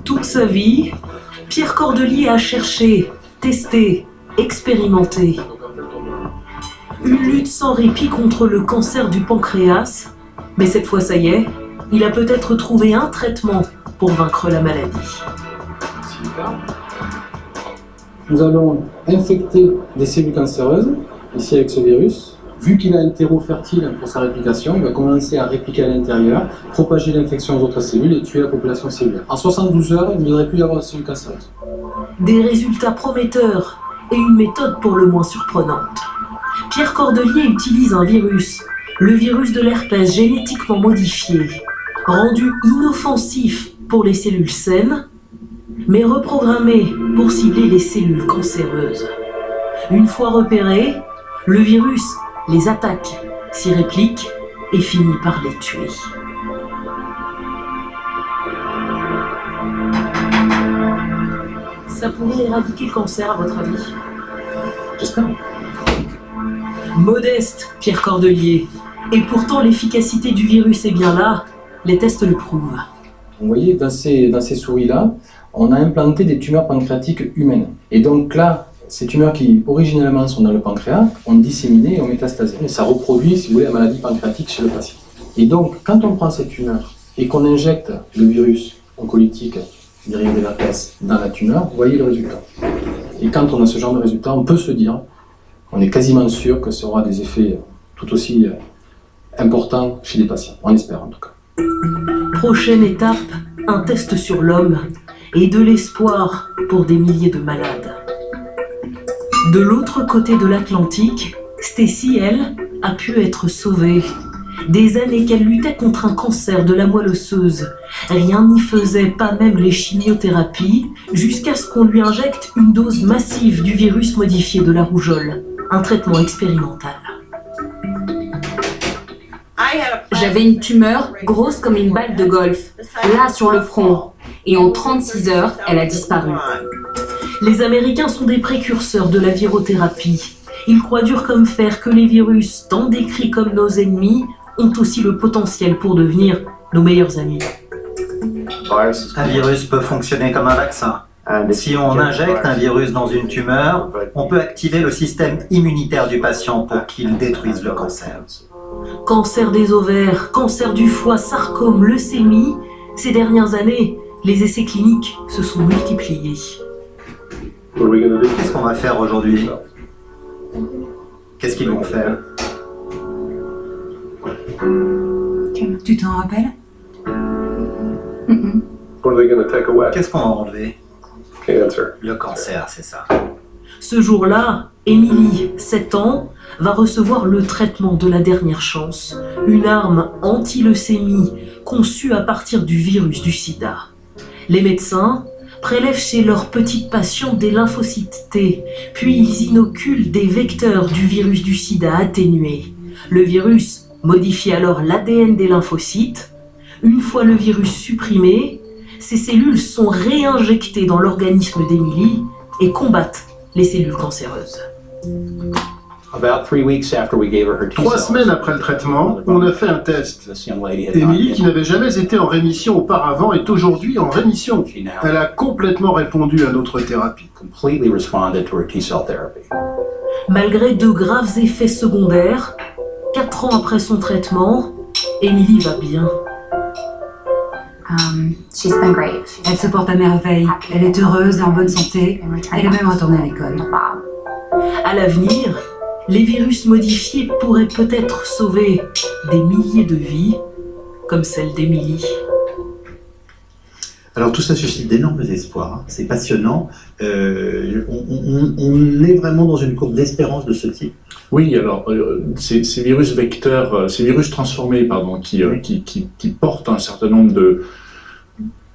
Toute sa vie, Pierre Cordelier a cherché, testé, expérimenté. Une lutte sans répit contre le cancer du pancréas, mais cette fois ça y est, il a peut-être trouvé un traitement pour vaincre la maladie. Nous allons infecter des cellules cancéreuses, ici avec ce virus. Vu qu'il a un terreau fertile pour sa réplication, il va commencer à répliquer à l'intérieur, propager l'infection aux autres cellules et tuer la population cellulaire. En 72 heures, il ne devrait plus y avoir de cellules cancéreuses. Des résultats prometteurs et une méthode pour le moins surprenante. Pierre Cordelier utilise un virus, le virus de l'herpès génétiquement modifié, rendu inoffensif pour les cellules saines, mais reprogrammé pour cibler les cellules cancéreuses. Une fois repéré, le virus les attaque, s'y réplique et finit par les tuer. Ça pourrait éradiquer le cancer, à votre avis? J'espère. Modeste, Pierre Cordelier. Et pourtant, l'efficacité du virus est bien là. Les tests le prouvent. Vous voyez, dans ces souris-là, on a implanté des tumeurs pancréatiques humaines. Et donc là, ces tumeurs qui originellement sont dans le pancréas ont disséminé et ont métastasé. Et ça reproduit, si vous voulez, la maladie pancréatique chez le patient. Et donc, quand on prend ces tumeurs et qu'on injecte le virus oncolytique virus de l'herpès dans la tumeur, vous voyez le résultat. Et quand on a ce genre de résultat, on peut se dire, on est quasiment sûr que ça aura des effets tout aussi importants chez les patients. On espère en tout cas. Prochaine étape, un test sur l'homme et de l'espoir pour des milliers de malades. De l'autre côté de l'Atlantique, Stacy, elle, a pu être sauvée. Des années qu'elle luttait contre un cancer de la moelle osseuse. Rien n'y faisait, pas même les chimiothérapies, jusqu'à ce qu'on lui injecte une dose massive du virus modifié de la rougeole. Un traitement expérimental. J'avais une tumeur grosse comme une balle de golf, là sur le front. Et en 36 heures, elle a disparu. Les Américains sont des précurseurs de la virothérapie. Ils croient dur comme fer que les virus, tant décrits comme nos ennemis, ont aussi le potentiel pour devenir nos meilleurs amis. Un virus peut fonctionner comme un vaccin. Si on injecte un virus dans une tumeur, on peut activer le système immunitaire du patient pour qu'il détruise le cancer. Cancer des ovaires, cancer du foie, sarcome, leucémie, ces dernières années, les essais cliniques se sont multipliés. Qu'est-ce qu'on va faire aujourd'hui? Qu'est-ce qu'ils vont faire? Tu t'en rappelles? Qu'est-ce qu'on va enlever? Le cancer, c'est ça. Ce jour-là, Émilie, 7 ans, va recevoir le traitement de la dernière chance, une arme anti-leucémie conçue à partir du virus du sida. Les médecins prélèvent chez leurs petites patientes des lymphocytes T, puis ils inoculent des vecteurs du virus du sida atténué. Le virus modifie alors l'ADN des lymphocytes. Une fois le virus supprimé, ces cellules sont réinjectées dans l'organisme d'Émilie et combattent les cellules cancéreuses. 3 semaines après le traitement, on a fait un test. Émilie, qui n'avait jamais été en rémission auparavant, est aujourd'hui en rémission. Elle a complètement répondu à notre thérapie. Malgré de graves effets secondaires, 4 ans après son traitement, Émilie va bien. Elle se porte à merveille, elle est heureuse et en bonne santé, elle est même retournée à l'école. À l'avenir, les virus modifiés pourraient peut-être sauver des milliers de vies, comme celle d'Émilie. Alors tout ça suscite d'énormes espoirs, c'est passionnant. On est vraiment dans une courbe d'espérance de ce type. Oui, alors ces virus vecteurs, ces virus transformés, pardon, qui portent un certain nombre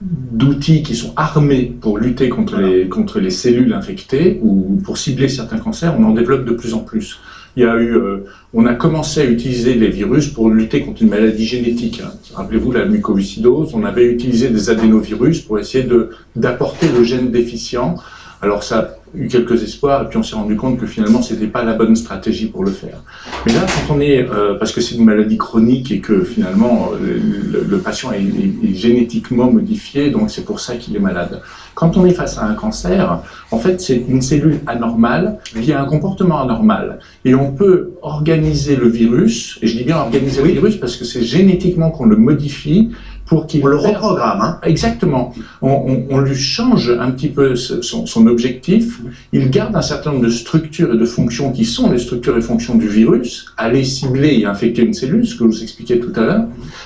d'outils qui sont armés pour lutter contre les cellules infectées ou pour cibler certains cancers, on en développe de plus en plus. On a commencé à utiliser les virus pour lutter contre une maladie génétique. Rappelez-vous la mucoviscidose, on avait utilisé des adénovirus pour essayer d'apporter le gène déficient Alors ça a eu quelques espoirs, et puis on s'est rendu compte que finalement c'était pas la bonne stratégie pour le faire. Mais là, quand on est, parce que c'est une maladie chronique et que finalement le patient est génétiquement modifié, donc c'est pour ça qu'il est malade. Quand on est face à un cancer, en fait c'est une cellule anormale qui a un comportement anormal. Et on peut organiser le virus, et je dis bien organiser le virus parce que c'est génétiquement qu'on le modifie, pour qu'il... On le reprogramme, hein. Exactement. On lui change un petit peu son objectif. Il garde un certain nombre de structures et de fonctions qui sont les structures et fonctions du virus, aller cibler et infecter une cellule, ce que je vous expliquais tout à l'heure.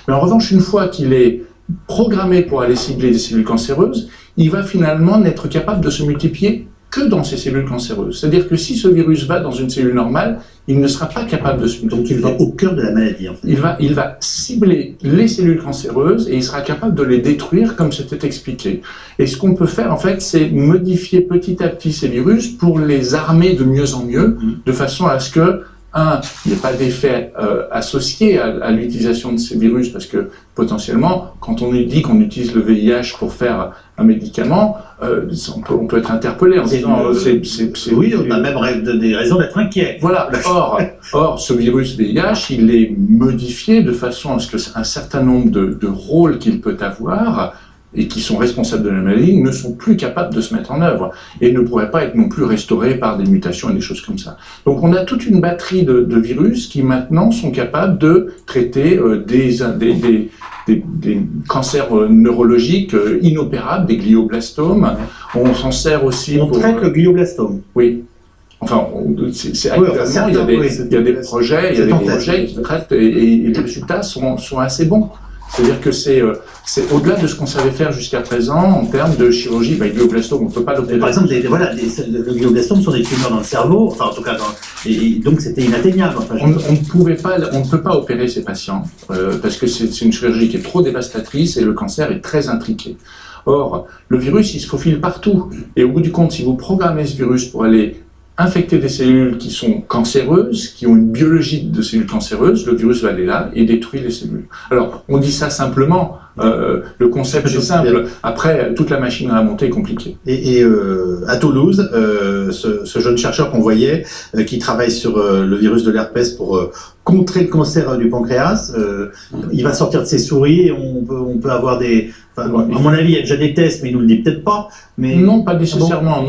Mais en revanche, une fois qu'il est programmé pour aller cibler des cellules cancéreuses, il va finalement n'être capable de se multiplier que dans ces cellules cancéreuses. C'est-à-dire que si ce virus va dans une cellule normale, il ne sera pas capable de se multiplier. Donc il va au cœur de la maladie, en fait. Il va cibler les cellules cancéreuses et il sera capable de les détruire comme c'était expliqué. Et ce qu'on peut faire, en fait, c'est modifier petit à petit ces virus pour les armer de mieux en mieux, de façon à ce que, il n'y a pas d'effet associé à l'utilisation de ces virus, parce que potentiellement, quand on dit qu'on utilise le VIH pour faire un médicament, on peut être interpellé en disant... Oui, on a même des raisons d'être inquiet. Voilà. Or, ce virus VIH, il est modifié de façon à ce qu'un certain nombre de rôles qu'il peut avoir et qui sont responsables de la maladie ne sont plus capables de se mettre en œuvre et ne pourraient pas être non plus restaurés par des mutations et des choses comme ça. Donc on a toute une batterie de virus qui maintenant sont capables de traiter des cancers neurologiques inopérables, des glioblastomes. On s'en sert aussi pour... On traite le glioblastome. Oui. Enfin, actuellement, il y a des projets qui traitent et les résultats sont assez bons. C'est-à-dire que c'est au-delà de ce qu'on savait faire jusqu'à présent en termes de chirurgie. Le glioblastome, on ne peut pas l'opérer. Par exemple, le glioblastome sont des tumeurs dans le cerveau, enfin en tout cas, et donc c'était inatteignable. Enfin, on ne peut pas opérer ces patients parce que c'est une chirurgie qui est trop dévastatrice et le cancer est très intriqué. Or, le virus, il se faufile partout. Et au bout du compte, si vous programmez ce virus pour aller infecter des cellules qui sont cancéreuses, qui ont une biologie de cellules cancéreuses, le virus va aller là et détruit les cellules. Alors, on dit ça simplement, le concept est simple, après, toute la machine à monter est compliquée. Et à Toulouse, ce jeune chercheur qu'on voyait, qui travaille sur le virus de l'herpès pour contrer le cancer du pancréas, il va sortir de ses souris et on peut avoir des... Enfin, à mon avis, il y a déjà des tests, mais il nous le dit peut-être pas. Mais... Non, pas nécessairement.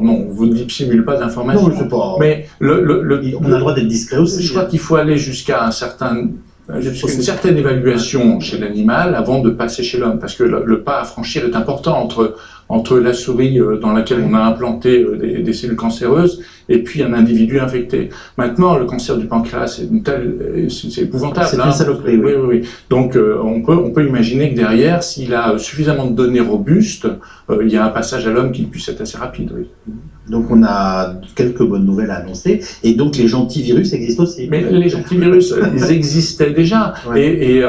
Non. Vous ne dissimulez pas d'informations. Non, je sais pas. Mais on a le droit d'être discret aussi. Je crois qu'il faut aller jusqu'à une certaine évaluation chez l'animal avant de passer chez l'homme, parce que le pas à franchir est important entre la souris dans laquelle on a implanté des cellules cancéreuses et puis un individu infecté. Maintenant, le cancer du pancréas, c'est épouvantable. C'est une saloperie. Oui. Donc, on peut imaginer que derrière, s'il a suffisamment de données robustes, il y a un passage à l'homme qui puisse être assez rapide. Oui. Donc, on a quelques bonnes nouvelles à annoncer. Et donc, les gentils virus existent aussi. Mais les gentils virus, ils existaient déjà. Ouais. Et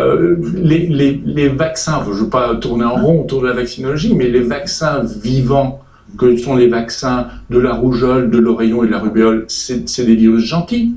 les vaccins, je ne veux pas tourner en rond autour de la vaccinologie, mais les vaccins vivants, que sont les vaccins de la rougeole, de l'oreillon et de la rubéole, c'est des virus gentils.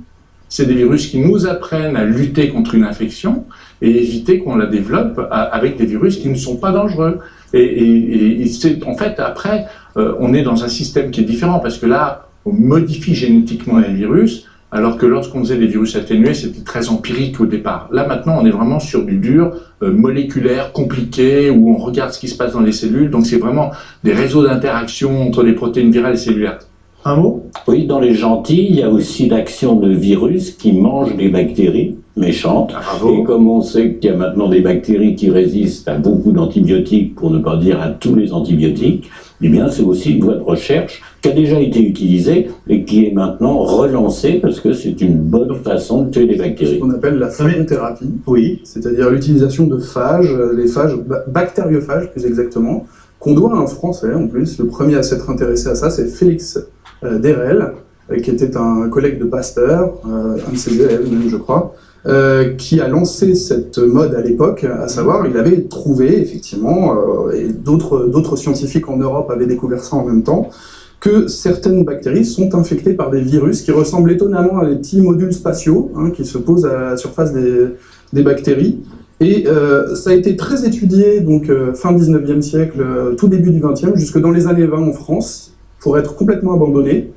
C'est des virus qui nous apprennent à lutter contre une infection et éviter qu'on la développe avec des virus qui ne sont pas dangereux. Et en fait, après, on est dans un système qui est différent, parce que là, on modifie génétiquement les virus, alors que lorsqu'on faisait des virus atténués, c'était très empirique au départ. Là, maintenant, on est vraiment sur du dur, moléculaire, compliqué, où on regarde ce qui se passe dans les cellules. Donc, c'est vraiment des réseaux d'interaction entre les protéines virales et cellulaires. Un mot ? Oui, dans les gentils, il y a aussi l'action de virus qui mangent des bactéries méchantes. Et comme on sait qu'il y a maintenant des bactéries qui résistent à beaucoup d'antibiotiques, pour ne pas dire à tous les antibiotiques, eh bien, c'est aussi une voie de recherche qui a déjà été utilisée et qui est maintenant relancée parce que c'est une bonne façon de tuer des bactéries. Ce qu'on appelle la phagothérapie. Oui. C'est-à-dire l'utilisation de phages, les phages, bactériophages plus exactement, qu'on doit à un Français en plus. Le premier à s'être intéressé à ça, c'est Félix Derel, qui était un collègue de Pasteur, un de ses élèves même, je crois, qui a lancé cette mode à l'époque, à savoir, il avait trouvé, effectivement, et d'autres scientifiques en Europe avaient découvert ça en même temps, que certaines bactéries sont infectées par des virus qui ressemblent étonnamment à des petits modules spatiaux, qui se posent à la surface des bactéries. Et ça a été très étudié, donc fin 19e siècle, tout début du 20e, jusque dans les années 20 en France, pour être complètement abandonné.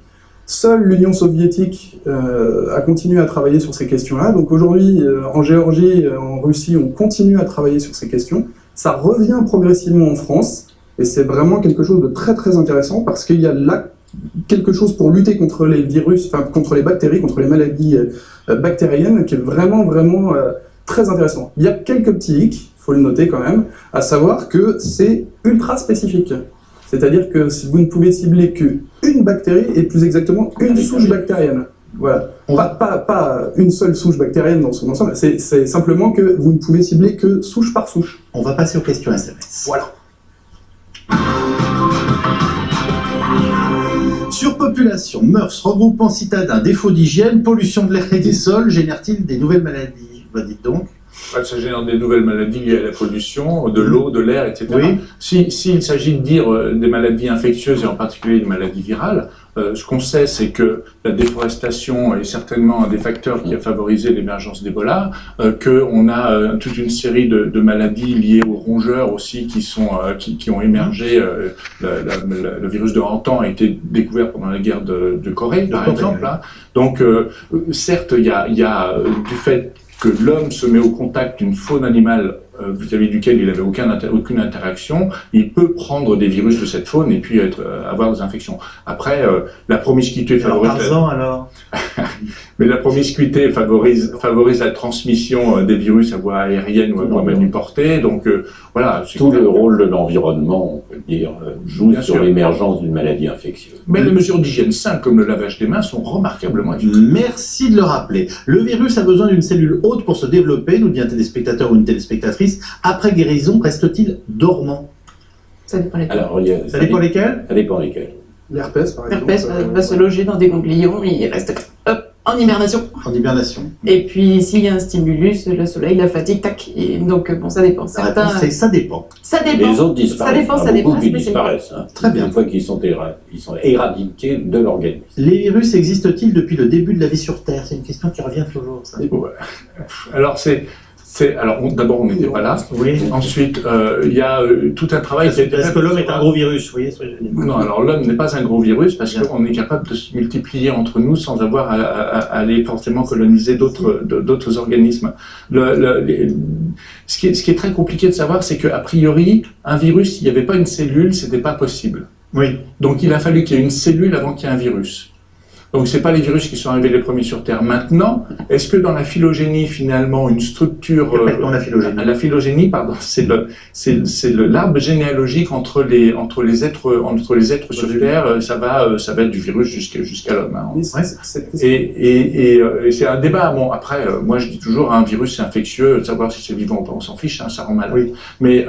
Seule l'Union soviétique a continué à travailler sur ces questions-là. Donc aujourd'hui, en Géorgie, en Russie, on continue à travailler sur ces questions. Ça revient progressivement en France, et c'est vraiment quelque chose de très très intéressant parce qu'il y a là quelque chose pour lutter contre les virus, enfin contre les bactéries, contre les maladies bactériennes, qui est vraiment très intéressant. Il y a quelques petits hicks, il faut le noter quand même, à savoir que c'est ultra spécifique. C'est-à-dire que vous ne pouvez cibler qu'une bactérie, et plus exactement une souche bactérienne. Voilà. Pas une seule souche bactérienne dans son ensemble, c'est simplement que vous ne pouvez cibler que souche par souche. On va passer aux questions SMS. Voilà. Surpopulation, mœurs, regroupement citadin, défaut d'hygiène, pollution de l'air et des sols, génèrent-ils des nouvelles maladies? Bah, dites donc. Ça génère des nouvelles maladies liées à la pollution, de l'eau, de l'air, etc. Oui. S'il s'agit de dire des maladies infectieuses et en particulier des maladies virales, ce qu'on sait, c'est que la déforestation est certainement un des facteurs qui a favorisé l'émergence d'Ebola, qu'on a toute une série de maladies liées aux rongeurs aussi qui ont émergé. Le virus de Hantan a été découvert pendant la guerre de Corée, par exemple. Hein. Donc, certes, il y a du fait que l'homme se met au contact d'une faune animale vis-à-vis duquel il n'avait aucune interaction, il peut prendre des virus de cette faune et puis avoir des infections. Après, la promiscuité favorise... Mais la promiscuité favorise la transmission des virus à voie aérienne ou à voie manuportée, donc voilà. Tout le rôle de l'environnement, on peut dire, joue sur l'émergence d'une maladie infectieuse. Mais les mesures d'hygiène simples, comme le lavage des mains, sont remarquablement efficaces. Merci de le rappeler. Le virus a besoin d'une cellule hôte pour se développer, nous dit un téléspectateur ou une téléspectatrice. Après guérison, reste-t-il dormant? Ça dépend lesquels. Alors, ça dépend lesquels? Ça dépend lesquels. L'herpès, par exemple. L'herpès va se loger dans des ganglions, il reste en hibernation. En hibernation. Et puis, s'il y a un stimulus, le soleil, la fatigue, tac. Et donc, bon, ça dépend. Certains... ça dépend. Ça dépend. Les autres disparaissent. Ça dépend. Beaucoup qui disparaissent. Hein. Très bien. Une fois qu'ils sont éradiqués de l'organisme. Les virus existent-ils depuis le début de la vie sur Terre? C'est une question qui revient toujours, ça. Ouais. Alors, d'abord, on n'était pas là. Oui. Ensuite, il y a tout un travail qui a été fait. Parce que l'homme est un gros virus, vous voyez ce que je veux dire. Non, alors l'homme n'est pas un gros virus parce qu'on est capable de se multiplier entre nous sans avoir à aller forcément coloniser d'autres organismes. Ce qui est très compliqué de savoir, c'est qu'a priori, un virus, s'il n'y avait pas une cellule, c'était pas possible. Oui. Donc il a fallu qu'il y ait une cellule avant qu'il y ait un virus. Donc c'est pas les virus qui sont arrivés les premiers sur Terre. Maintenant, est-ce que dans la phylogénie, finalement, une structure... la phylogénie. La phylogénie, pardon, c'est l'arbre généalogique entre les êtres sur Terre. Ça va être du virus jusqu'à l'homme. Hein. Et c'est un débat. Bon, après, moi je dis toujours, un virus c'est infectieux, savoir si c'est vivant ou pas, on s'en fiche, hein, ça rend malade. Oui. Mais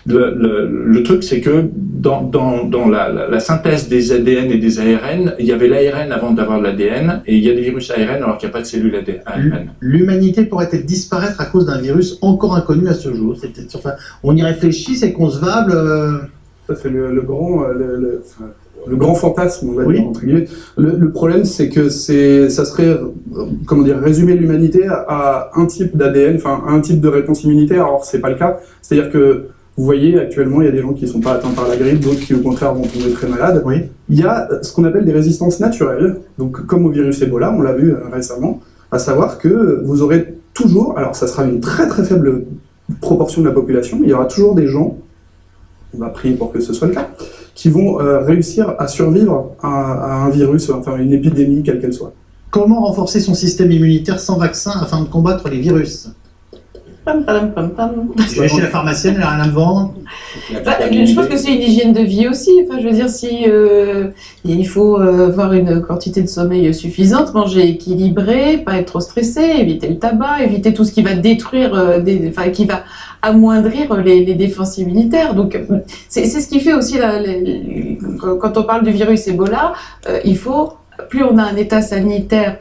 le truc, c'est que dans la synthèse des ADN et des ARN, il y avait l'ARN avant d'avoir de l'ADN, et il y a des virus ARN alors qu'il n'y a pas de cellules ARN. L'humanité pourrait-elle disparaître à cause d'un virus encore inconnu à ce jour? Enfin, on y réfléchit, c'est concevable. Ça c'est le grand fantasme, on va dire, entre guillemets. Le problème, c'est que ça serait, comment dire, résumer l'humanité à un type d'ADN, enfin un type de réponse immunitaire. Alors c'est pas le cas. C'est-à-dire que vous voyez, actuellement, il y a des gens qui ne sont pas atteints par la grippe, d'autres qui, au contraire, vont tomber très malades. Oui. Il y a ce qu'on appelle des résistances naturelles, donc comme au virus Ebola, on l'a vu récemment, à savoir que vous aurez toujours, alors ça sera une très très faible proportion de la population, mais il y aura toujours des gens, on va prier pour que ce soit le cas, qui vont réussir à survivre à un virus, enfin une épidémie, quelle qu'elle soit. Comment renforcer son système immunitaire sans vaccin afin de combattre les virus? Je vais chez la pharmacienne, elle n'a rien à me vendre. Je pense que c'est une hygiène de vie aussi. Enfin, je veux dire, si il faut avoir une quantité de sommeil suffisante, manger équilibré, pas être trop stressé, éviter le tabac, éviter tout ce qui va détruire, qui va amoindrir les défenses immunitaires. Donc, c'est ce qui fait aussi, quand on parle du virus Ebola, il faut, plus on a un état sanitaire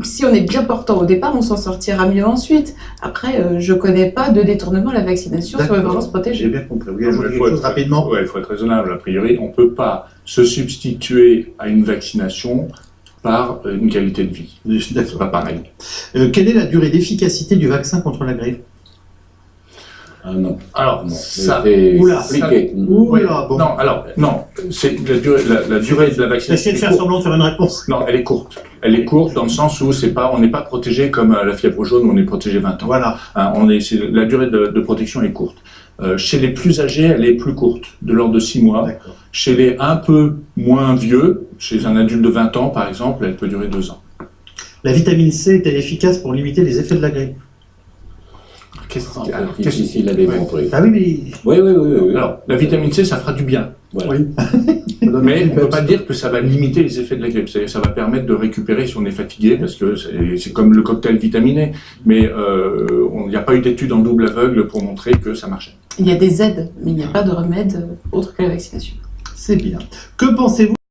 si on est bien portant au départ, on s'en sortira mieux ensuite. Après, je ne connais pas de détournement à la vaccination sur le vraiment se protéger. J'ai bien compris. Vous voulez quelque chose rapidement? Oui, il faut être raisonnable. A priori, on ne peut pas se substituer à une vaccination par une qualité de vie. C'est pas pareil. Quelle est la durée d'efficacité du vaccin contre la grippe? Ah non. Alors, Non, ça... c'est Oula, compliqué. Oula, bon. Non, alors, non, c'est la durée de la vaccination... Essayez de faire semblant de faire une réponse. Non, elle est courte. Elle est courte dans le sens où on n'est pas protégé comme la fièvre jaune où on est protégé 20 ans. Voilà. Hein, la durée de protection est courte. Chez les plus âgés, elle est plus courte, de l'ordre de 6 mois. Chez les un peu moins vieux, chez un adulte de 20 ans par exemple, elle peut durer 2 ans. La vitamine C est-elle efficace pour limiter les effets de la grippe? Difficile à démontrer. Ah oui, Oui. Alors, la vitamine C, ça fera du bien. Voilà. Oui. Mais on ne peut pas dire que ça va limiter les effets de la grippe. Ça va permettre de récupérer si on est fatigué, parce que c'est comme le cocktail vitaminé. Mais il n'y a pas eu d'études en double aveugle pour montrer que ça marchait. Il y a des aides, mais il n'y a pas de remède autre que la vaccination. c'est bien. Que pensez-vous